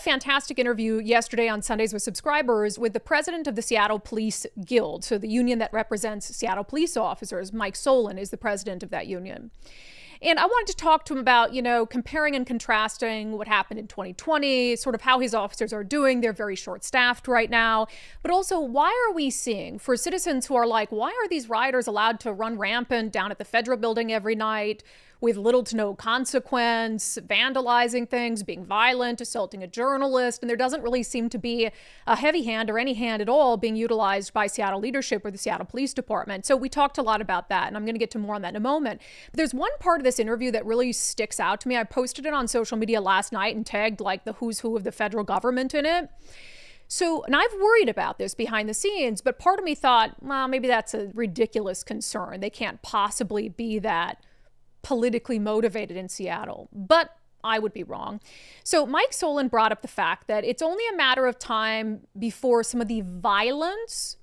fantastic interview yesterday on Sundays with Subscribers with the president of the Seattle Police Guild, so the union that represents Seattle police officers. Mike Solon is the president of that union. And I wanted to talk to him about, comparing and contrasting what happened in 2020, sort of how his officers are doing. They're very short-staffed right now. But also, why are we seeing, for citizens who are like, why are these rioters allowed to run rampant down at the federal building every night with little to no consequence, vandalizing things, being violent, assaulting a journalist, and there doesn't really seem to be a heavy hand or any hand at all being utilized by Seattle leadership or the Seattle Police Department. So we talked a lot about that, and I'm going to get to more on that in a moment. But there's one part of this interview that really sticks out to me. I posted it on social media last night and tagged like the who's who of the federal government in it. So, and I've worried about this behind the scenes, but part of me thought, well, maybe that's a ridiculous concern. They can't possibly be that politically motivated in Seattle, but I would be wrong. So Mike Solon brought up the fact that it's only a matter of time before some of the violence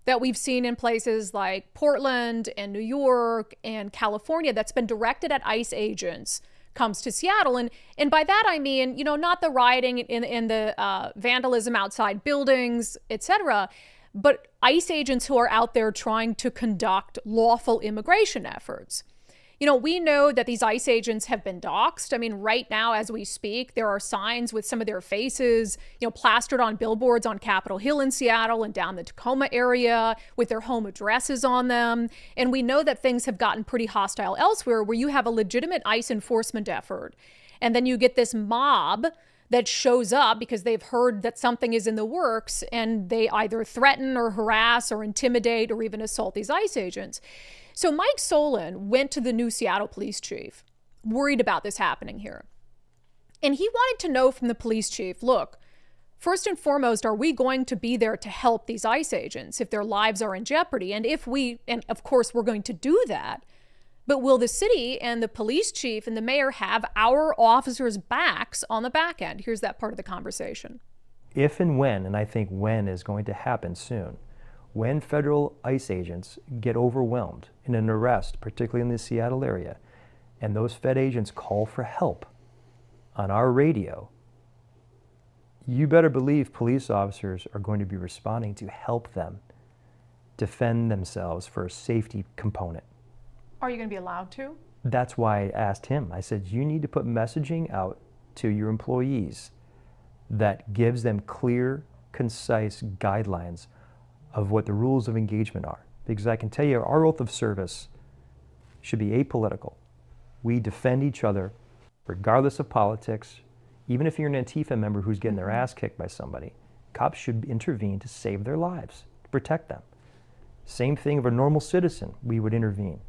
that we've seen in places like Portland and New York and California that's been directed at ICE agents comes to Seattle. And by that, I mean, not the rioting in the vandalism outside buildings, etc., but ICE agents who are out there trying to conduct lawful immigration efforts. We know that these ICE agents have been doxxed. I mean, right now, as we speak, there are signs with some of their faces, plastered on billboards on Capitol Hill in Seattle and down the Tacoma area with their home addresses on them. And we know that things have gotten pretty hostile elsewhere where you have a legitimate ICE enforcement effort. And then you get this mob that shows up because they've heard that something is in the works, and they either threaten or harass or intimidate or even assault these ICE agents. So Mike Solon went to the new Seattle police chief, worried about this happening here. And he wanted to know from the police chief, look, first and foremost, are we going to be there to help these ICE agents if their lives are in jeopardy? And and of course we're going to do that, but will the city and the police chief and the mayor have our officers' backs on the back end? Here's that part of the conversation. If and when, and I think when is going to happen soon, when federal ICE agents get overwhelmed in an arrest, particularly in the Seattle area, and those Fed agents call for help on our radio, you better believe police officers are going to be responding to help them defend themselves for a safety component. Are you going to be allowed to? That's why I asked him. I said, you need to put messaging out to your employees that gives them clear, concise guidelines of what the rules of engagement are. Because I can tell you, our oath of service should be apolitical. We defend each other regardless of politics. Even if you're an Antifa member who's getting their ass kicked by somebody, cops should intervene to save their lives, to protect them. Same thing of a normal citizen, we would intervene.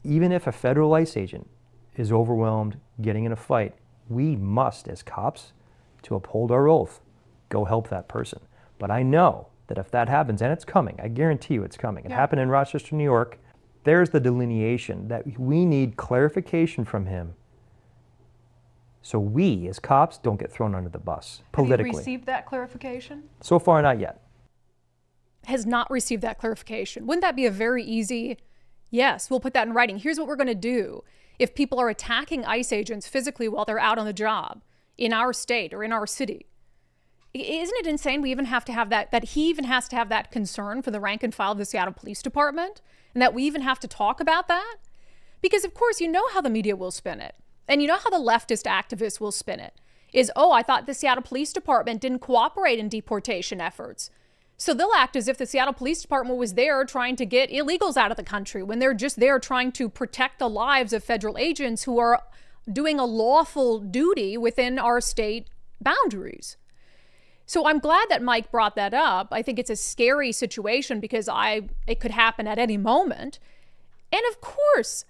Even if a federal ICE agent is overwhelmed, getting in a fight, we must, as cops, to uphold our oath, go help that person. But I know that if that happens, and it's coming, I guarantee you it's coming. It happened in Rochester, New York. There's the delineation that we need clarification from him so we, as cops, don't get thrown under the bus politically. Have you received that clarification? So far, not yet. Has not received that clarification. Wouldn't that be a very easy, yes, we'll put that in writing. Here's what we're going to do. If people are attacking ICE agents physically while they're out on the job in our state or in our city, isn't it insane we even have to have that he even has to have that concern for the rank and file of the Seattle Police Department, and that we even have to talk about that? Because of course, you know how the media will spin it. And you know how the leftist activists will spin it. Is, I thought the Seattle Police Department didn't cooperate in deportation efforts. So they'll act as if the Seattle Police Department was there trying to get illegals out of the country when they're just there trying to protect the lives of federal agents who are doing a lawful duty within our state boundaries. So I'm glad that Mike brought that up. I think it's a scary situation because it could happen at any moment. And of course,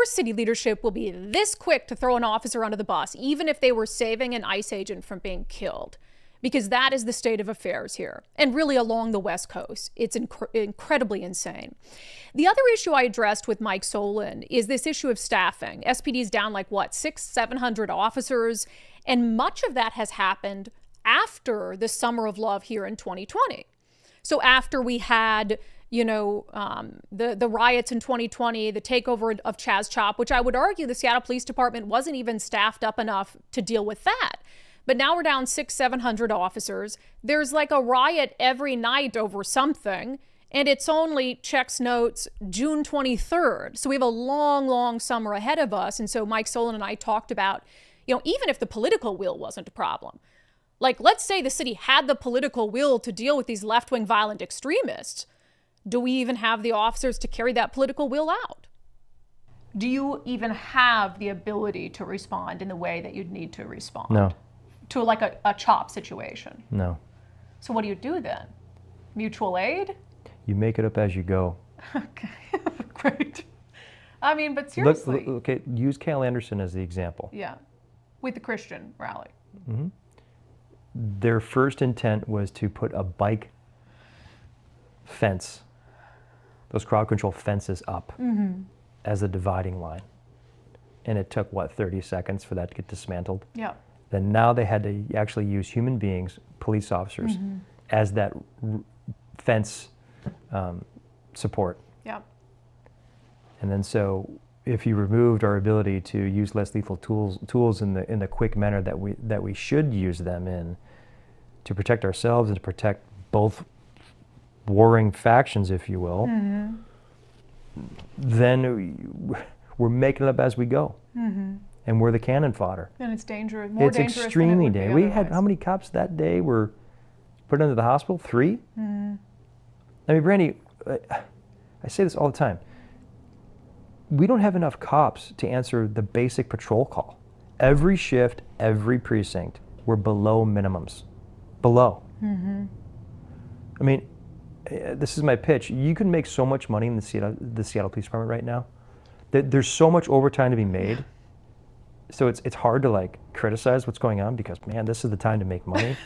city leadership will be this quick to throw an officer under the bus, even if they were saving an ICE agent from being killed, because that is the state of affairs here, and really along the West Coast. It's incredibly insane. The other issue I addressed with Mike Solon is this issue of staffing. SPD is down 700 officers, and much of that has happened after the Summer of Love here in 2020. So after we had the riots in 2020, the takeover of Chaz Chop, which I would argue the Seattle Police Department wasn't even staffed up enough to deal with that. But now we're down 700 officers. There's like a riot every night over something. And it's only, checks notes, June 23rd. So we have a long, long summer ahead of us. And so Mike Solon and I talked about, even if the political will wasn't a problem, like, let's say the city had the political will to deal with these left-wing violent extremists. Do we even have the officers to carry that political will out? Do you even have the ability to respond in the way that you'd need to respond? No. To like a CHOP situation? No. So what do you do then? Mutual aid? You make it up as you go. Okay, great. I mean, but seriously. Okay, use Cal Anderson as the example. Yeah, with the Christian rally. Mm-hmm. Their first intent was to put a bike fence, those crowd control fences up as a dividing line. And it took, 30 seconds for that to get dismantled? Yeah. Then now they had to actually use human beings, police officers, as that fence support. Yeah. And then so if you removed our ability to use less lethal tools in the quick manner that we should use them in to protect ourselves and to protect both warring factions, if you will, then we're making it up as we go. And we're the cannon fodder. And it's dangerous. More it's dangerous extremely than it would be dangerous. We had otherwise. how many cops that day were put into the hospital? 3? I mean, Brandi, I say this all the time. We don't have enough cops to answer the basic patrol call. Every shift, every precinct, we're below minimums. Below. I mean, this is my pitch. You can make so much money in the Seattle Police Department right now. There's so much overtime to be made. So it's hard to criticize what's going on because, man, this is the time to make money.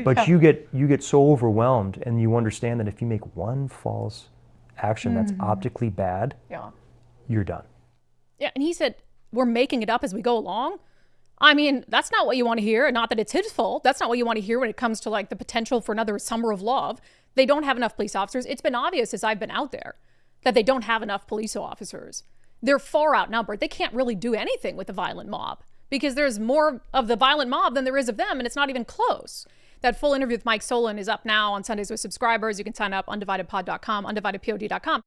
But you get so overwhelmed, and you understand that if you make one false action that's optically bad, you're done. Yeah, and he said, we're making it up as we go along. I mean, that's not what you want to hear. Not that it's his fault. That's not what you want to hear when it comes to the potential for another summer of love. They don't have enough police officers. It's been obvious as I've been out there that they don't have enough police officers. They're far outnumbered. They can't really do anything with the violent mob because there's more of the violent mob than there is of them, and it's not even close. That full interview with Mike Solon is up now on Sundays with Subscribers. You can sign up, undividedpod.com, undividedpod.com.